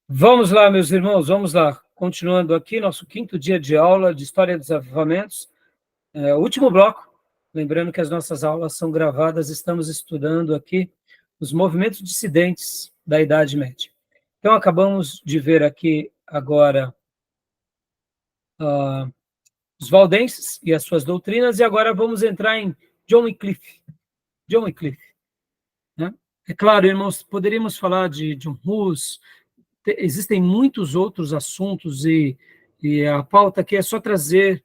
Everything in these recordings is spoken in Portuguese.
Vamos lá, meus irmãos, vamos lá. Continuando aqui, nosso 5º dia de aula de História dos Avivamentos. Último bloco. Lembrando que as nossas aulas são gravadas, estamos estudando aqui os movimentos dissidentes da Idade Média. Então, acabamos de ver aqui agora os valdenses e as suas doutrinas, e agora vamos entrar em John Wycliffe. John Wycliffe, né? É claro, irmãos, poderíamos falar de John Hus. Existem muitos outros assuntos e a pauta aqui é só trazer,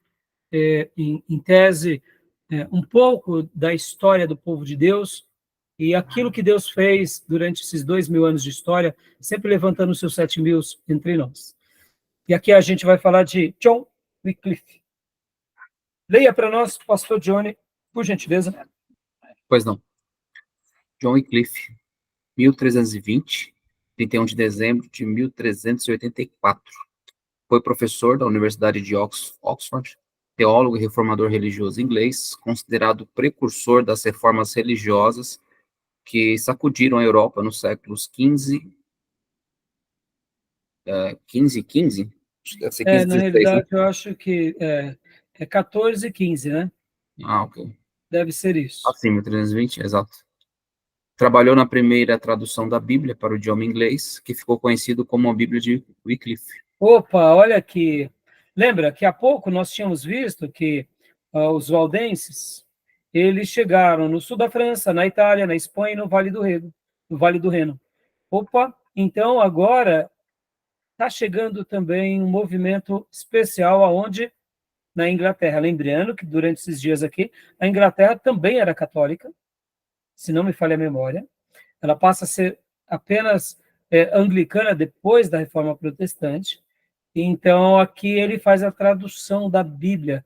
em tese, um pouco da história do povo de Deus e aquilo que Deus fez durante esses 2000 anos de história, sempre levantando os seus 7.000 entre nós. E aqui a gente vai falar de John Wycliffe. Leia para nós, pastor Johnny, por gentileza. Pois não. John Wycliffe, 1320, 31 de dezembro de 1384. Foi professor da Universidade de Oxford, teólogo e reformador religioso inglês, considerado precursor das reformas religiosas que sacudiram a Europa nos séculos XV e XV. Na realidade, né? Eu acho que é 14 e 15, né? Ah, ok. Deve ser isso. Assim, 1320, exato. Trabalhou na primeira tradução da Bíblia para o idioma inglês, que ficou conhecido como a Bíblia de Wycliffe. Opa, olha aqui. Lembra que há pouco nós tínhamos visto que os valdenses, eles chegaram no sul da França, na Itália, na Espanha e no Vale do Reno. Opa, então agora está chegando também um movimento especial aonde? Na Inglaterra. Lembrando que durante esses dias aqui, a Inglaterra também era católica, se não me falha a memória. Ela passa a ser apenas anglicana depois da Reforma Protestante. Então, aqui ele faz a tradução da Bíblia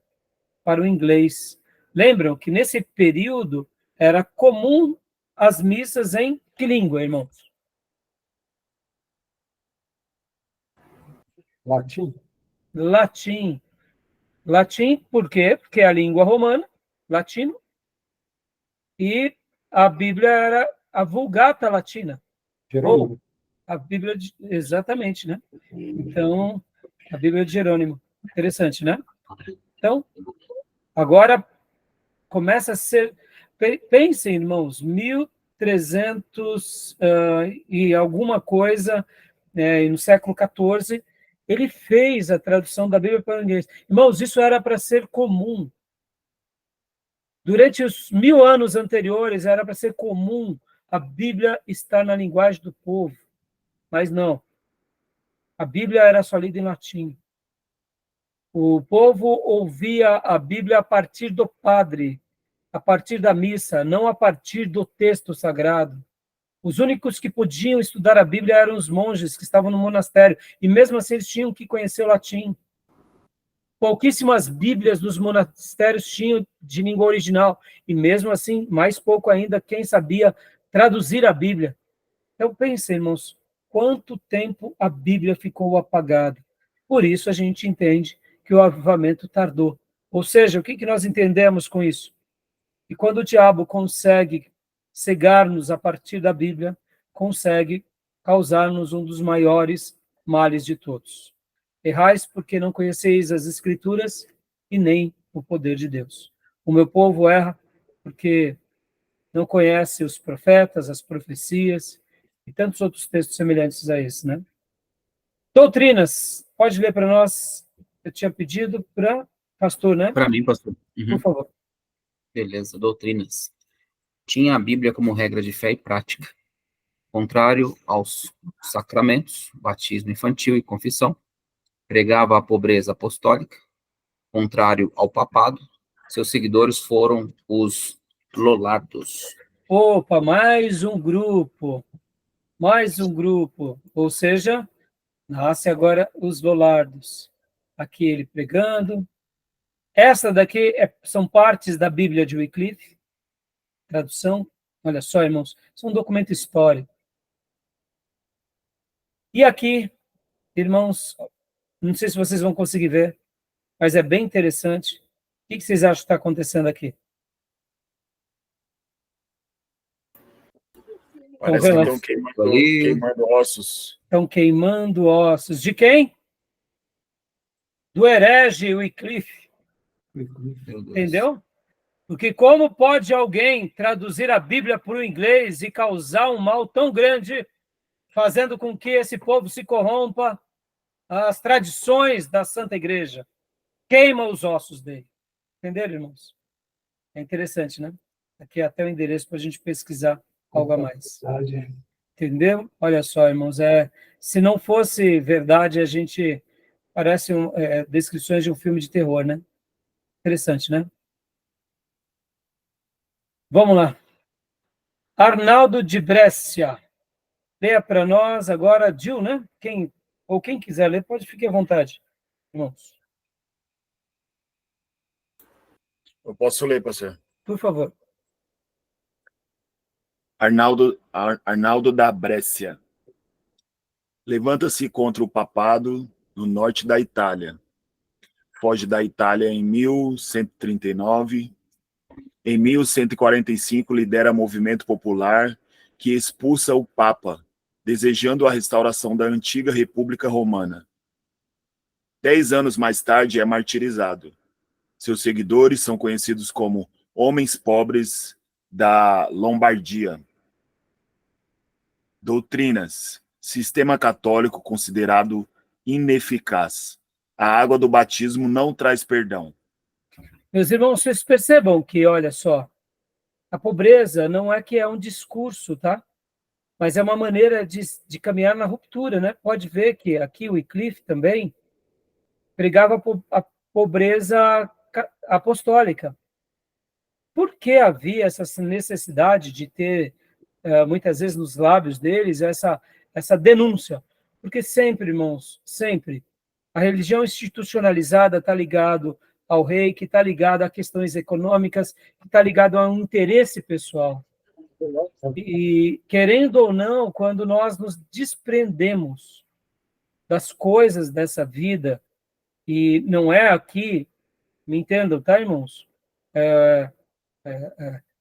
para o inglês. Lembram que nesse período era comum as missas em que língua, irmãos? Latim. Latim. Latim, por quê? Porque é a língua romana, latino, e a Bíblia era a Vulgata Latina. Jerônimo. A Bíblia, exatamente, né? Então, a Bíblia de Jerônimo. Interessante, né? Então, agora começa a ser... Pensem, irmãos, 1300 e alguma coisa, no século XIV, ele fez a tradução da Bíblia para o inglês. Irmãos, isso era para ser comum. Durante os 1000 anos anteriores, era para ser comum a Bíblia estar na linguagem do povo. Mas não. A Bíblia era só lida em latim. O povo ouvia a Bíblia a partir do padre, a partir da missa, não a partir do texto sagrado. Os únicos que podiam estudar a Bíblia eram os monges que estavam no monastério, e mesmo assim eles tinham que conhecer o latim. Pouquíssimas Bíblias dos monastérios tinham de língua original, e mesmo assim, mais pouco ainda, quem sabia traduzir a Bíblia. Então, pensem, irmãos, quanto tempo a Bíblia ficou apagada. Por isso, a gente entende que o avivamento tardou. Ou seja, o que nós entendemos com isso? E quando o diabo consegue cegar-nos a partir da Bíblia, consegue causar-nos um dos maiores males de todos. Errais porque não conheceis as Escrituras e nem o poder de Deus. O meu povo erra porque não conhece os profetas, as profecias e tantos outros textos semelhantes a esse, né? Doutrinas, pode ler para nós? Eu tinha pedido para pastor, né? Para mim, pastor. Por favor. Beleza, doutrinas. Tinha a Bíblia como regra de fé e prática, contrário aos sacramentos, batismo infantil e confissão. Pregava a pobreza apostólica, contrário ao papado. Seus seguidores foram os lollardos. Opa, mais um grupo. Ou seja, nasce agora os lollardos. Aqui ele pregando. Essa daqui são partes da Bíblia de Wycliffe. Tradução, olha só, irmãos, isso é um documento histórico. E aqui, irmãos, não sei se vocês vão conseguir ver, mas é bem interessante. O que vocês acham que está acontecendo aqui? Parece que estão queimando ossos. Estão queimando ossos. De quem? Do herege Wycliffe. Entendeu? Porque como pode alguém traduzir a Bíblia para o inglês e causar um mal tão grande, fazendo com que esse povo se corrompa as tradições da Santa Igreja? Queima os ossos dele. Entenderam, irmãos? É interessante, né? Aqui é até o endereço para a gente pesquisar algo a mais. Entendeu? Olha só, irmãos, se não fosse verdade, a gente parece descrições de um filme de terror, né? Interessante, né? Vamos lá. Arnaldo de Brescia. Leia para nós agora, Gil, né? Quem quiser ler, pode ficar à vontade, irmãos. Eu posso ler, pastor? Por favor. Arnaldo da Brescia. Levanta-se contra o papado no norte da Itália. Foge da Itália em 1139. Em 1145, lidera movimento popular que expulsa o Papa, desejando a restauração da antiga República Romana. 10 anos mais tarde, é martirizado. Seus seguidores são conhecidos como homens pobres da Lombardia. Doutrinas. Sistema católico considerado ineficaz. A água do batismo não traz perdão. Meus irmãos, vocês percebam que, olha só, a pobreza não é que é um discurso, tá? Mas é uma maneira de caminhar na ruptura, né? Pode ver que aqui o Wycliffe também pregava a pobreza apostólica. Por que havia essa necessidade de ter, muitas vezes, nos lábios deles, essa denúncia? Porque sempre, irmãos, sempre, a religião institucionalizada está ligado ao rei, que está ligado a questões econômicas, que está ligado a um interesse pessoal. E, querendo ou não, quando nós nos desprendemos das coisas dessa vida, e não é aqui, me entendam, tá, irmãos?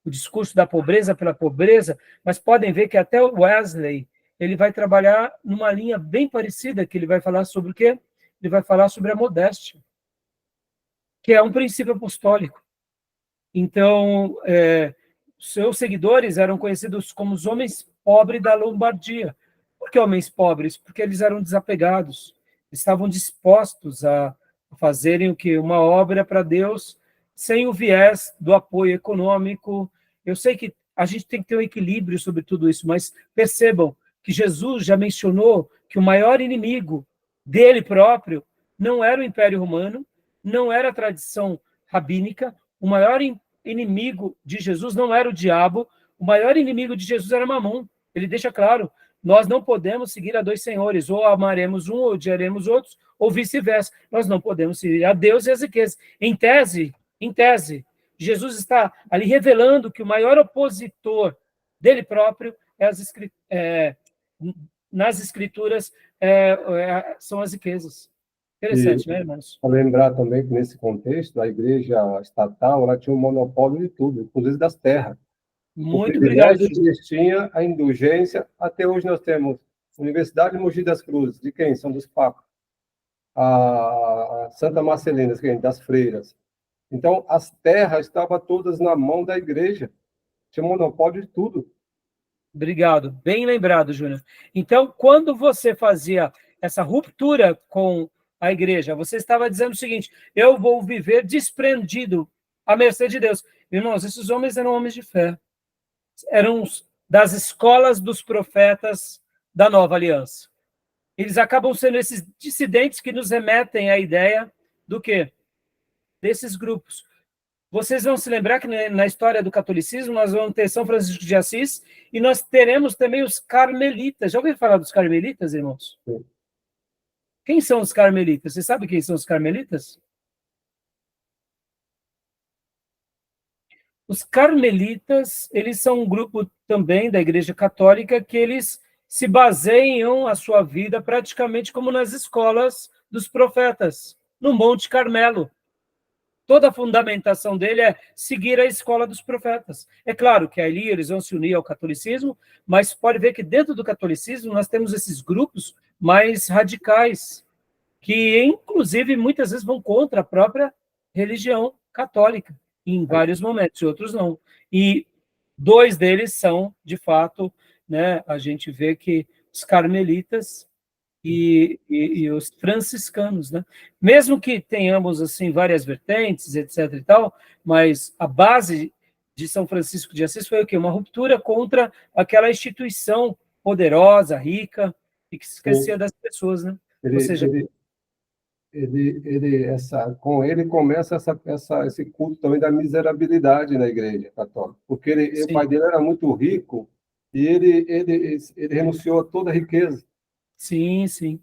O discurso da pobreza pela pobreza, mas podem ver que até o Wesley, ele vai trabalhar numa linha bem parecida, que ele vai falar sobre o quê? Ele vai falar sobre a modéstia, que é um princípio apostólico. Então, seus seguidores eram conhecidos como os homens pobres da Lombardia. Por que homens pobres? Porque eles eram desapegados, estavam dispostos a fazerem o que? Uma obra para Deus, sem o viés do apoio econômico. Eu sei que a gente tem que ter um equilíbrio sobre tudo isso, mas percebam que Jesus já mencionou que o maior inimigo dele próprio não era o Império Romano, não era a tradição rabínica, o maior inimigo de Jesus não era o diabo, o maior inimigo de Jesus era Mamon. Ele deixa claro, nós não podemos seguir a dois senhores, ou amaremos um, ou odiaremos outros, ou vice-versa. Nós não podemos seguir a Deus e as riquezas. Em tese, Jesus está ali revelando que o maior opositor dele próprio nas Escrituras são as riquezas. Interessante, né, irmãos? Para lembrar também que, nesse contexto, a igreja estatal ela tinha um monopólio de tudo, inclusive das terras. Muito obrigado. Eles tinham a indulgência. Até hoje nós temos Universidade de Mogi das Cruzes. De quem? São dos papas. A Santa Marcelina, das freiras. Então, as terras estavam todas na mão da igreja. Tinha monopólio de tudo. Obrigado. Bem lembrado, Júnior. Então, quando você fazia essa ruptura com a igreja, você estava dizendo o seguinte: eu vou viver desprendido à mercê de Deus. Irmãos, esses homens eram homens de fé. Eram das escolas dos profetas da Nova Aliança. Eles acabam sendo esses dissidentes que nos remetem à ideia do quê? Desses grupos. Vocês vão se lembrar que na história do catolicismo nós vamos ter São Francisco de Assis e nós teremos também os carmelitas. Já ouviram falar dos carmelitas, irmãos? Sim. Quem são os carmelitas? Você sabe quem são os carmelitas? Os carmelitas, eles são um grupo também da Igreja Católica que eles se baseiam a sua vida praticamente como nas escolas dos profetas, no Monte Carmelo. toda a fundamentação dele é seguir a escola dos profetas. É claro que ali eles vão se unir ao catolicismo, mas pode ver que dentro do catolicismo nós temos esses grupos mais radicais, que inclusive muitas vezes vão contra a própria religião católica, em vários momentos, e outros não. E dois deles são, de fato, né, a gente vê que os carmelitas e os franciscanos, né? Mesmo que tenhamos assim várias vertentes, etc. e tal, mas a base de São Francisco de Assis foi o quê? Uma ruptura contra aquela instituição poderosa, rica e que se esquecia das pessoas, né? Ou seja, com ele começa esse culto também da miserabilidade na Igreja Católica, porque o pai dele era muito rico e ele renunciou a toda a riqueza. Sim, sim.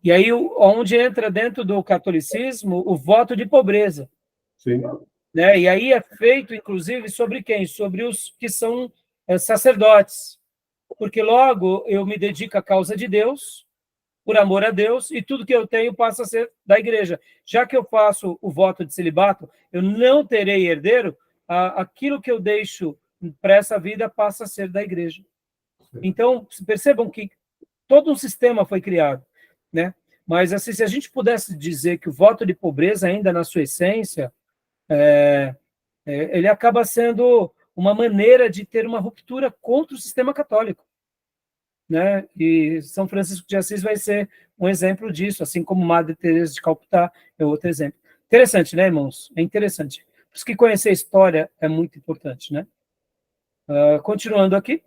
E aí, onde entra dentro do catolicismo o voto de pobreza. Sim. Né? E aí é feito, inclusive, sobre quem? Sobre os que são sacerdotes. Porque logo eu me dedico à causa de Deus, por amor a Deus, e tudo que eu tenho passa a ser da igreja. Já que eu faço o voto de celibato, eu não terei herdeiro, aquilo que eu deixo para essa vida passa a ser da igreja. Então, percebam que todo um sistema foi criado, né? Mas, assim, se a gente pudesse dizer que o voto de pobreza, ainda na sua essência, ele acaba sendo uma maneira de ter uma ruptura contra o sistema católico, né? E São Francisco de Assis vai ser um exemplo disso, assim como Madre Teresa de Calcutá é outro exemplo. Interessante, né, irmãos? É interessante. Por isso que conhecer a história é muito importante, né? Continuando aqui.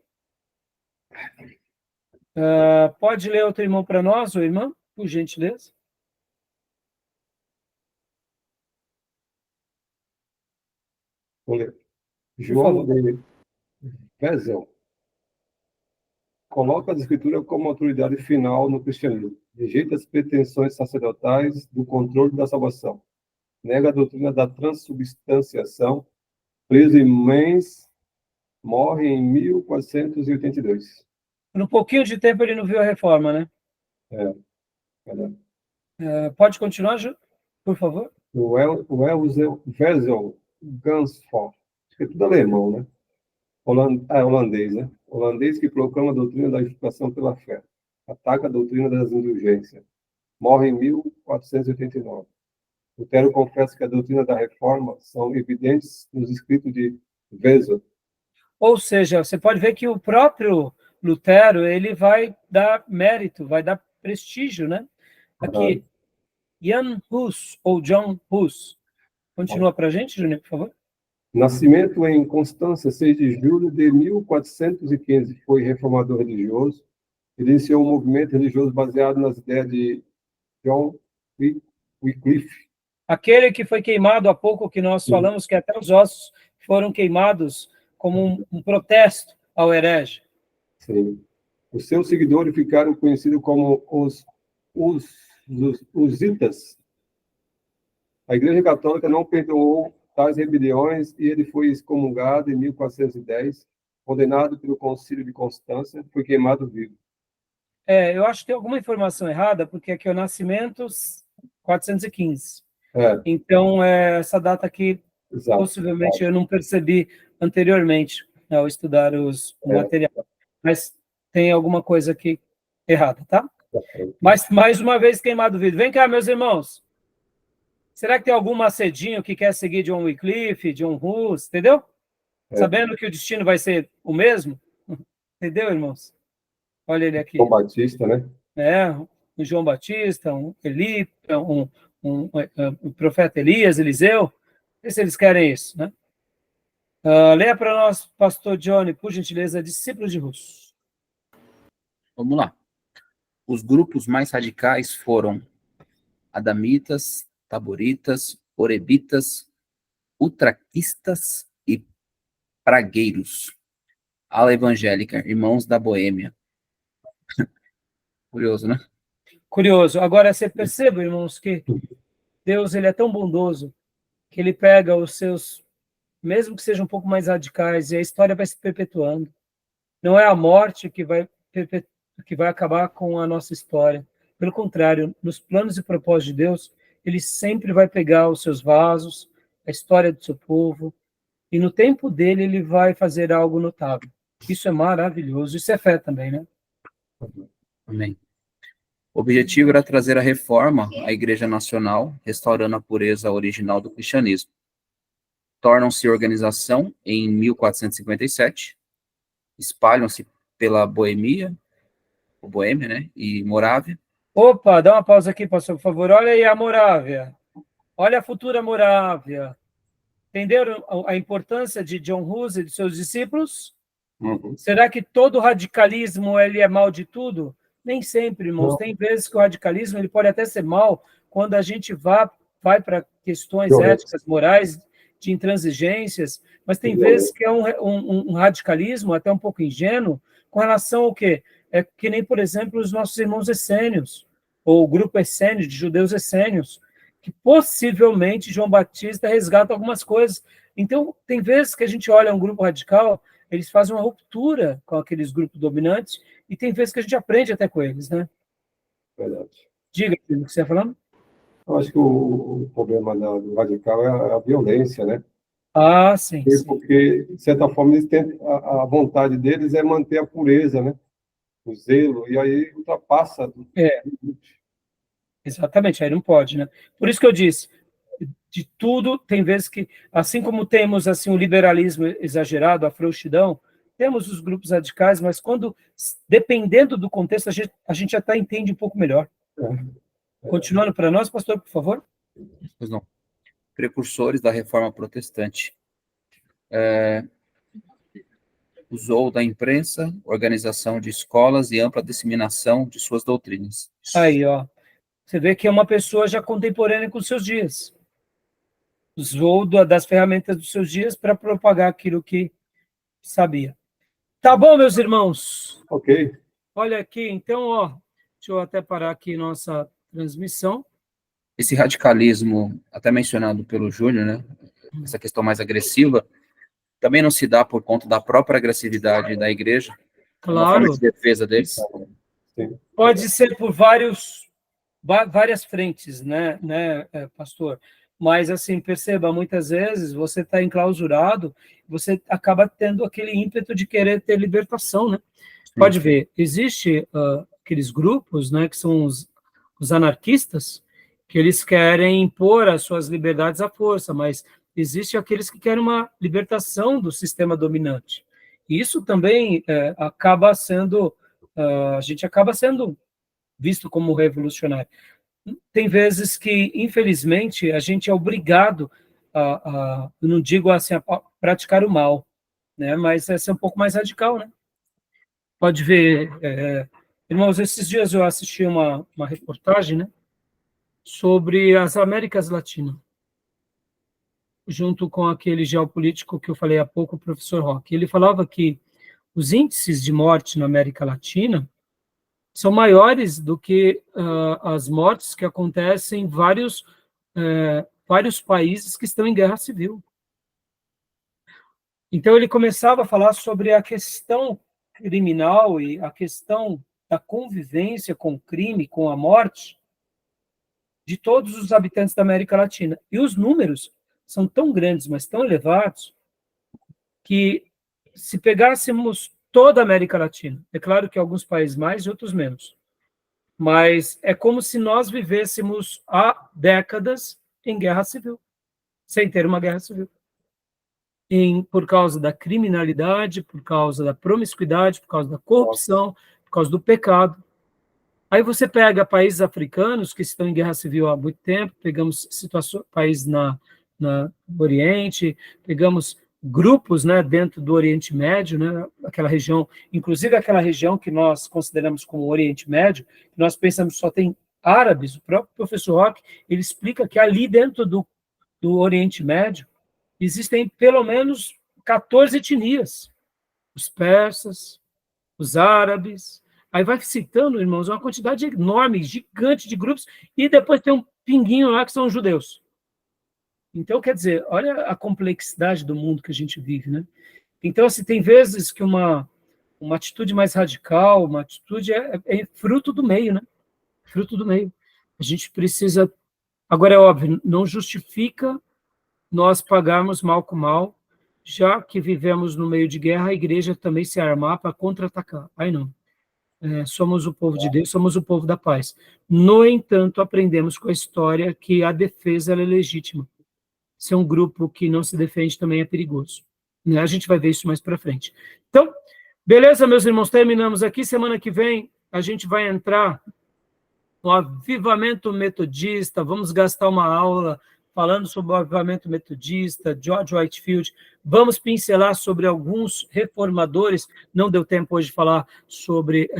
Pode ler outro irmão para nós, ou irmã, por gentileza? Vou ler. João de Wesel coloca as escrituras como autoridade final no cristianismo, rejeita as pretensões sacerdotais do controle da salvação, nega a doutrina da transubstanciação, preso em Mainz, morre em 1482. Por um pouquinho de tempo ele não viu a reforma, né? Pode continuar, Ju, por favor? O Wesel Gansford, acho que é tudo alemão, né? Holandês, né? Holandês que proclama a doutrina da justificação pela fé, ataca a doutrina das indulgências, morre em 1489. Lutero confessa que a doutrina da reforma são evidentes nos escritos de Wesel. Ou seja, você pode ver que o próprio Lutero, ele vai dar mérito, vai dar prestígio, né? Aqui, Jan Hus, ou John Hus. Continua para a gente, Júnior, por favor. Nascimento em Constância, 6 de julho de 1415. Foi reformador religioso. Iniciou um movimento religioso baseado nas ideias de John Wycliffe. Aquele que foi queimado há pouco, que nós falamos que até os ossos foram queimados como um protesto ao herege. Sim. Os seus seguidores ficaram conhecidos como os husitas. A Igreja Católica não perdoou tais rebeliões e ele foi excomungado em 1410, condenado pelo Concílio de Constância, foi queimado vivo. Eu acho que tem alguma informação errada, porque aqui é o nascimento 415. Então, essa data aqui, Exato. possivelmente, eu não percebi anteriormente ao estudar o material. Mas tem alguma coisa aqui errada, tá? Mas, mais uma vez, queimado vivo. Vem cá, meus irmãos. Será que tem algum macedinho que quer seguir John Wycliffe, John Hus, entendeu? Sabendo que o destino vai ser o mesmo? Entendeu, irmãos? Olha ele aqui. João Batista, né? Um João Batista, um Eli, o profeta Elias, Eliseu. Vê se eles querem isso, né? Leia para nós, pastor Johnny, por gentileza, discípulo de Hus. Vamos lá. Os grupos mais radicais foram adamitas, taboritas, orebitas, utraquistas e pragueiros. Ala evangélica, Irmãos da Boêmia. Curioso, né? Curioso. Agora, você percebe, irmãos, que Deus ele é tão bondoso que ele pega os seus, mesmo que sejam um pouco mais radicais, e a história vai se perpetuando. Não é a morte que vai acabar com a nossa história. Pelo contrário, nos planos e propósitos de Deus, ele sempre vai pegar os seus vasos, a história do seu povo, e no tempo dele ele vai fazer algo notável. Isso é maravilhoso, isso é fé também, né? Amém. O objetivo era trazer a reforma à Igreja Nacional, restaurando a pureza original do cristianismo. Tornam-se organização em 1457, espalham-se pela Boêmia, né, e Morávia. Opa, dá uma pausa aqui, pastor, por favor. Olha aí a Morávia. Olha a futura Morávia. Entenderam a importância de John Hus e de seus discípulos? Será que todo radicalismo ele é mal de tudo? Nem sempre, irmãos. Tem vezes que o radicalismo ele pode até ser mal quando a gente vai para questões éticas, morais, de intransigências, mas tem vezes que é um radicalismo até um pouco ingênuo com relação ao quê? É que nem, por exemplo, os nossos irmãos essênios, ou o grupo essênio, de judeus essênios, que possivelmente João Batista resgata algumas coisas. Então, tem vezes que a gente olha um grupo radical, eles fazem uma ruptura com aqueles grupos dominantes, e tem vezes que a gente aprende até com eles, né? Verdade. Diga, o que você está falando? Eu acho que o problema do radical é a violência, né? Ah, sim. Porque, de certa forma, eles têm, a vontade deles é manter a pureza, né? O zelo, e aí ultrapassa. Exatamente, aí não pode, né? Por isso que eu disse, de tudo, tem vezes que, assim como temos assim o liberalismo exagerado, a frouxidão, temos os grupos radicais, mas quando, dependendo do contexto, a gente até entende um pouco melhor. Continuando para nós, pastor, por favor. Pois não. Precursores da reforma protestante. Usou da imprensa, organização de escolas e ampla disseminação de suas doutrinas. Aí, ó. Você vê que é uma pessoa já contemporânea com os seus dias. Usou das ferramentas dos seus dias para propagar aquilo que sabia. Tá bom, meus irmãos? Ok. Olha aqui, então, ó, deixa eu até parar aqui nossa transmissão. Esse radicalismo, até mencionado pelo Júnior, né? Essa questão mais agressiva, também não se dá por conta da própria agressividade da igreja, uma forma de defesa deles. Sim. Pode ser por várias frentes, né, pastor? Mas, assim, perceba, muitas vezes você está enclausurado, você acaba tendo aquele ímpeto de querer ter libertação, né? Pode ver, existe aqueles grupos, né, que são os anarquistas, que eles querem impor as suas liberdades à força, mas existe aqueles que querem uma libertação do sistema dominante. E isso também acaba sendo, a gente acaba sendo visto como revolucionário. Tem vezes que, infelizmente, a gente é obrigado não digo assim, a praticar o mal, né, mas é ser um pouco mais radical, né? Pode ver, irmãos, esses dias eu assisti uma reportagem, né, sobre as Américas Latinas, junto com aquele geopolítico que eu falei há pouco, o professor Roque. Ele falava que os índices de morte na América Latina são maiores do que as mortes que acontecem em vários países que estão em guerra civil. Então, ele começava a falar sobre a questão criminal e a questão da convivência com o crime, com a morte, de todos os habitantes da América Latina. E os números são tão grandes, mas tão elevados, que se pegássemos toda a América Latina, é claro que alguns países mais e outros menos, mas é como se nós vivêssemos há décadas em guerra civil, sem ter uma guerra civil. Por causa da criminalidade, por causa da promiscuidade, por causa da corrupção, por causa do pecado. Aí você pega países africanos que estão em guerra civil há muito tempo, pegamos países no Oriente, pegamos grupos, né, dentro do Oriente Médio, né, aquela região, inclusive aquela região que nós consideramos como Oriente Médio, nós pensamos que só tem árabes. O próprio professor Roque, ele explica que ali dentro do Oriente Médio existem pelo menos 14 etnias, os persas, os árabes, aí vai citando, irmãos, uma quantidade enorme, gigante de grupos, e depois tem um pinguinho lá que são os judeus. Então, quer dizer, olha a complexidade do mundo que a gente vive, né? Então, assim, tem vezes que uma atitude mais radical, uma atitude é fruto do meio, né? Fruto do meio. A gente precisa... Agora, é óbvio, não justifica nós pagarmos mal com mal, já que vivemos no meio de guerra, a igreja também se armar para contra-atacar. Aí não. Somos o povo de Deus, somos o povo da paz. No entanto, aprendemos com a história que a defesa ela é legítima. Ser um grupo que não se defende também é perigoso. Né? A gente vai ver isso mais para frente. Então, beleza, meus irmãos, terminamos aqui. Semana que vem a gente vai entrar no avivamento metodista, vamos gastar uma aula falando sobre o avivamento metodista, George Whitefield, vamos pincelar sobre alguns reformadores, não deu tempo hoje de falar sobre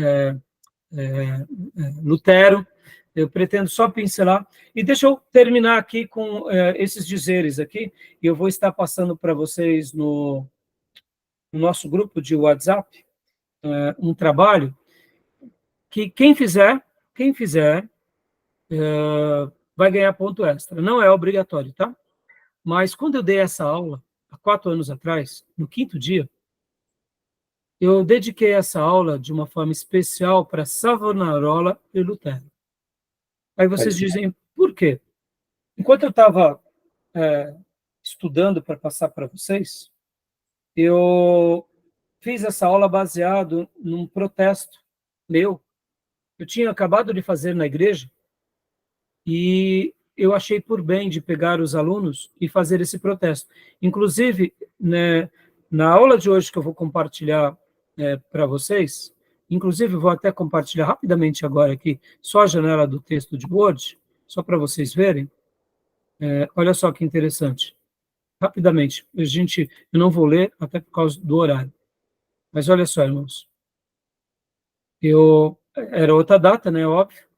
Lutero, eu pretendo só pincelar, e deixa eu terminar aqui com esses dizeres aqui, e eu vou estar passando para vocês no nosso grupo de WhatsApp, um trabalho, que quem fizer, vai ganhar ponto extra. Não é obrigatório, tá? Mas quando eu dei essa aula, há 4 anos atrás, no 5º dia, eu dediquei essa aula de uma forma especial para Savonarola e Lutero. Aí vocês dizem, por quê? Enquanto eu estava estudando para passar para vocês, eu fiz essa aula baseado num protesto meu. Eu tinha acabado de fazer na igreja, e eu achei por bem de pegar os alunos e fazer esse protesto. Inclusive, né, na aula de hoje que eu vou compartilhar para vocês, inclusive vou até compartilhar rapidamente agora aqui, só a janela do texto de Word, só para vocês verem. Olha só que interessante. Rapidamente, eu não vou ler até por causa do horário. Mas olha só, irmãos. Era outra data, né, óbvio.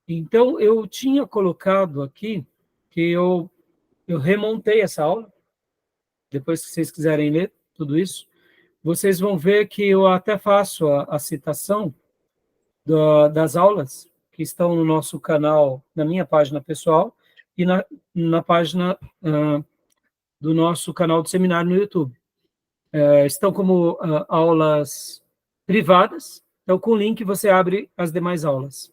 Então, eu tinha colocado aqui que eu remontei essa aula. Depois, se vocês quiserem ler tudo isso, vocês vão ver que eu até faço a citação das aulas que estão no nosso canal, na minha página pessoal, e na página do nosso canal do seminário no YouTube. Estão como aulas privadas, então com o link você abre as demais aulas.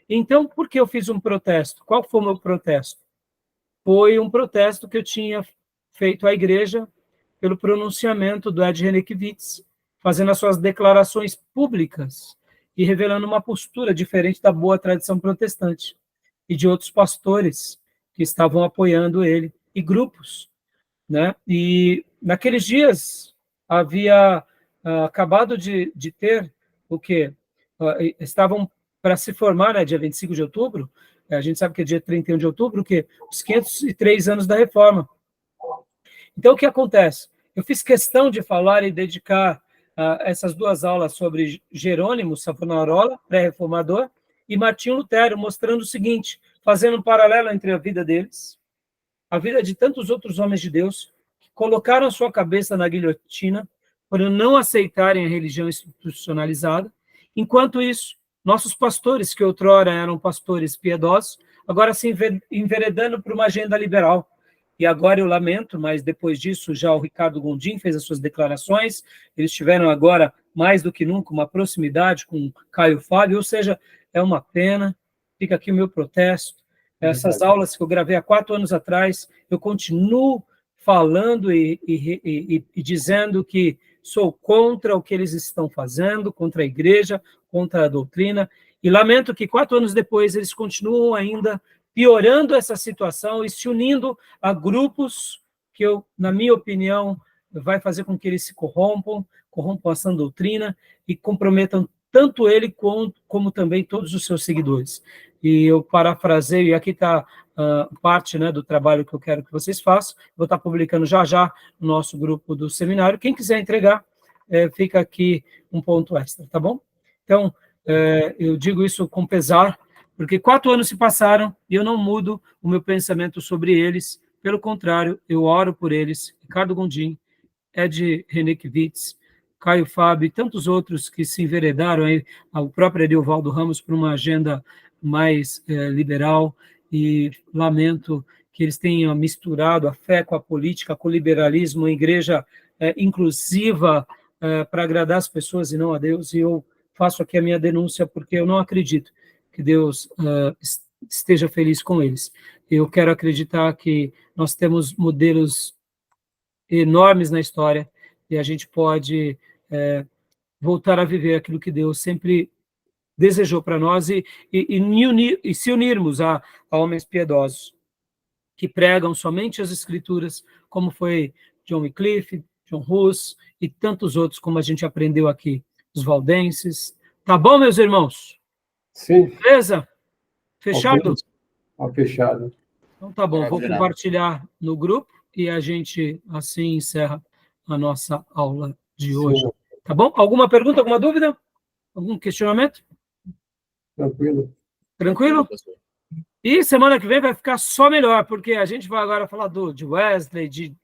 Então, por que eu fiz um protesto? Qual foi o meu protesto? Foi um protesto que eu tinha feito à igreja pelo pronunciamento do Ed Renekiewicz, fazendo as suas declarações públicas e revelando uma postura diferente da boa tradição protestante e de outros pastores que estavam apoiando ele, e grupos, né? E naqueles dias havia acabado de ter o quê? Estavam para se formar, né, dia 25 de outubro, a gente sabe que é dia 31 de outubro, que os 503 anos da Reforma. Então, o que acontece? Eu fiz questão de falar e dedicar essas 2 aulas sobre Jerônimo Savonarola, pré-reformador, e Martinho Lutero, mostrando o seguinte, fazendo um paralelo entre a vida deles, a vida de tantos outros homens de Deus, que colocaram sua cabeça na guilhotina por não aceitarem a religião institucionalizada. Enquanto isso, nossos pastores, que outrora eram pastores piedosos, agora se enveredando por uma agenda liberal. E agora eu lamento, mas depois disso já o Ricardo Gondim fez as suas declarações, eles tiveram agora, mais do que nunca, uma proximidade com Caio Fábio, ou seja, é uma pena, fica aqui o meu protesto. Essas aulas que eu gravei há 4 anos atrás, eu continuo falando e dizendo que sou contra o que eles estão fazendo, contra a igreja, contra a doutrina, e lamento que 4 anos depois eles continuam ainda piorando essa situação e se unindo a grupos que, na minha opinião, vai fazer com que eles se corrompam a sã doutrina e comprometam tanto ele como também todos os seus seguidores. E eu parafraseio, e aqui está parte, né, do trabalho que eu quero que vocês façam, vou estar publicando já no nosso grupo do seminário. Quem quiser entregar, fica aqui um ponto extra, tá bom? Então, eu digo isso com pesar, porque 4 anos se passaram e eu não mudo o meu pensamento sobre eles, pelo contrário, eu oro por eles, Ricardo Gondim, Ed Renekiewicz, Caio Fábio e tantos outros que se enveredaram, aí, o próprio Edilvaldo Ramos, para uma agenda mais liberal, e lamento que eles tenham misturado a fé com a política, com o liberalismo, uma igreja inclusiva para agradar as pessoas e não a Deus, e eu faço aqui a minha denúncia porque eu não acredito que Deus esteja feliz com eles. Eu quero acreditar que nós temos modelos enormes na história e a gente pode voltar a viver aquilo que Deus sempre desejou para nós e se unirmos a homens piedosos que pregam somente as Escrituras, como foi John Wycliffe, John Hus e tantos outros, como a gente aprendeu aqui, os valdenses. Tá bom, meus irmãos? Sim. Beleza? Fechado? Fechado. Então tá bom, vou Maravilha. compartilhar no grupo e a gente assim encerra a nossa aula de hoje. Sim. Tá bom? Alguma pergunta, alguma dúvida? Algum questionamento? Tranquilo. Tranquilo? E semana que vem vai ficar só melhor, porque a gente vai agora falar de Wesley, de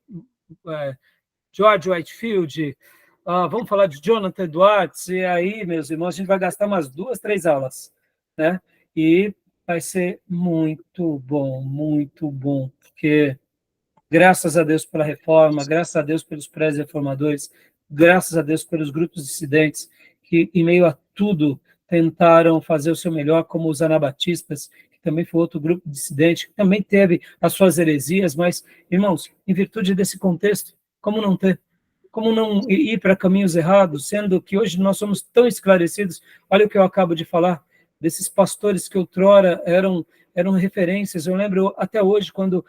George Whitefield, vamos falar de Jonathan Edwards, e aí, meus irmãos, a gente vai gastar umas 2, 3 aulas, né? E vai ser muito bom, porque graças a Deus pela reforma, graças a Deus pelos pré-reformadores, graças a Deus pelos grupos dissidentes, que em meio a tudo tentaram fazer o seu melhor, como os anabatistas, que também foi outro grupo dissidente, que também teve as suas heresias, mas, irmãos, em virtude desse contexto, como não ter? Como não ir para caminhos errados, sendo que hoje nós somos tão esclarecidos? Olha o que eu acabo de falar, desses pastores que outrora eram referências. Eu lembro até hoje, quando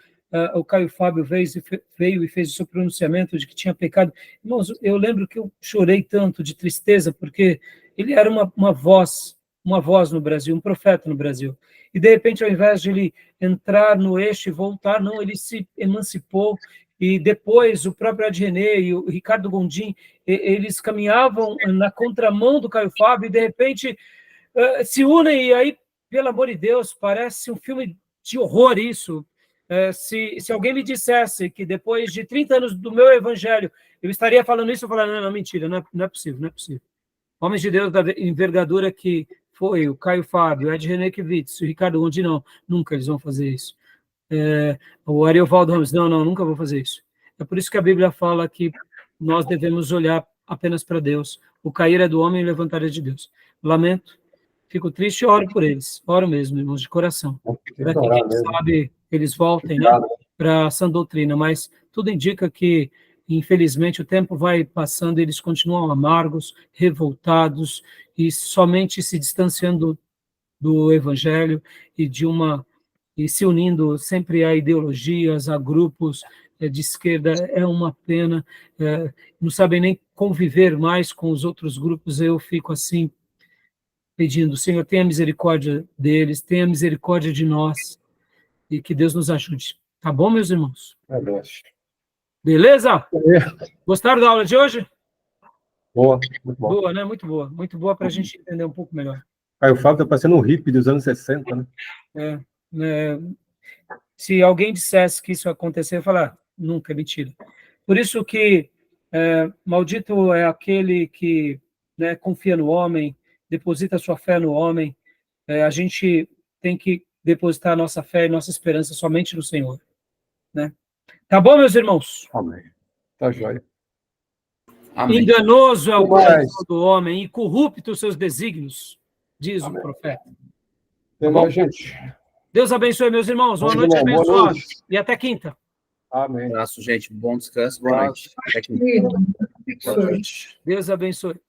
o Caio Fábio veio e fez o seu pronunciamento de que tinha pecado. Irmãos, eu lembro que eu chorei tanto de tristeza, porque ele era uma voz no Brasil, um profeta no Brasil. E, de repente, ao invés de ele entrar no eixo e voltar, não, ele se emancipou. E depois o próprio Ed René e o Ricardo Gondim, eles caminhavam na contramão do Caio Fábio e, de repente, se unem. E aí, pelo amor de Deus, parece um filme de horror isso. Se alguém me dissesse que depois de 30 anos do meu evangelho eu estaria falando isso, eu falaria, não, mentira, não é possível. Homens de Deus da envergadura que foi o Caio Fábio, o Ed Renekiewicz, o Ricardo Gondim, não, nunca eles vão fazer isso. O Ariovaldo Ramos, não, nunca vou fazer isso. É por isso que a Bíblia fala que nós devemos olhar apenas para Deus. O cair é do homem e o levantar é de Deus. Lamento, fico triste e oro por eles. Oro mesmo, irmãos, de coração. Para que, quem sabe, eles voltem, né, para a sã doutrina. Mas tudo indica que, infelizmente, o tempo vai passando e eles continuam amargos, revoltados e somente se distanciando do Evangelho e se unindo sempre a ideologias, a grupos de esquerda. É uma pena. Não sabem nem conviver mais com os outros grupos. Eu fico assim, pedindo, Senhor, tenha misericórdia deles, tenha misericórdia de nós, e que Deus nos ajude. Tá bom, meus irmãos? Beleza? Gostaram da aula de hoje? Boa, muito bom. Boa, né? Muito boa. Muito boa para a gente entender um pouco melhor. Caio Fábio está parecendo um hippie dos anos 60, né? Se alguém dissesse que isso ia acontecer, eu ia falar, nunca, mentira. Por isso que maldito é aquele que, né, confia no homem, deposita sua fé no homem. A gente tem que depositar nossa fé e nossa esperança somente no Senhor, né? Tá bom, meus irmãos? Amém. Tá jóia. Amém. Enganoso é o coração do homem e corrupto os seus desígnios, diz o profeta. Até mais, gente. Deus abençoe, meus irmãos. Uma noite abençoada. E até quinta. Amém. Um abraço, gente. Bom descanso. Boa noite. Até quinta. Deus abençoe.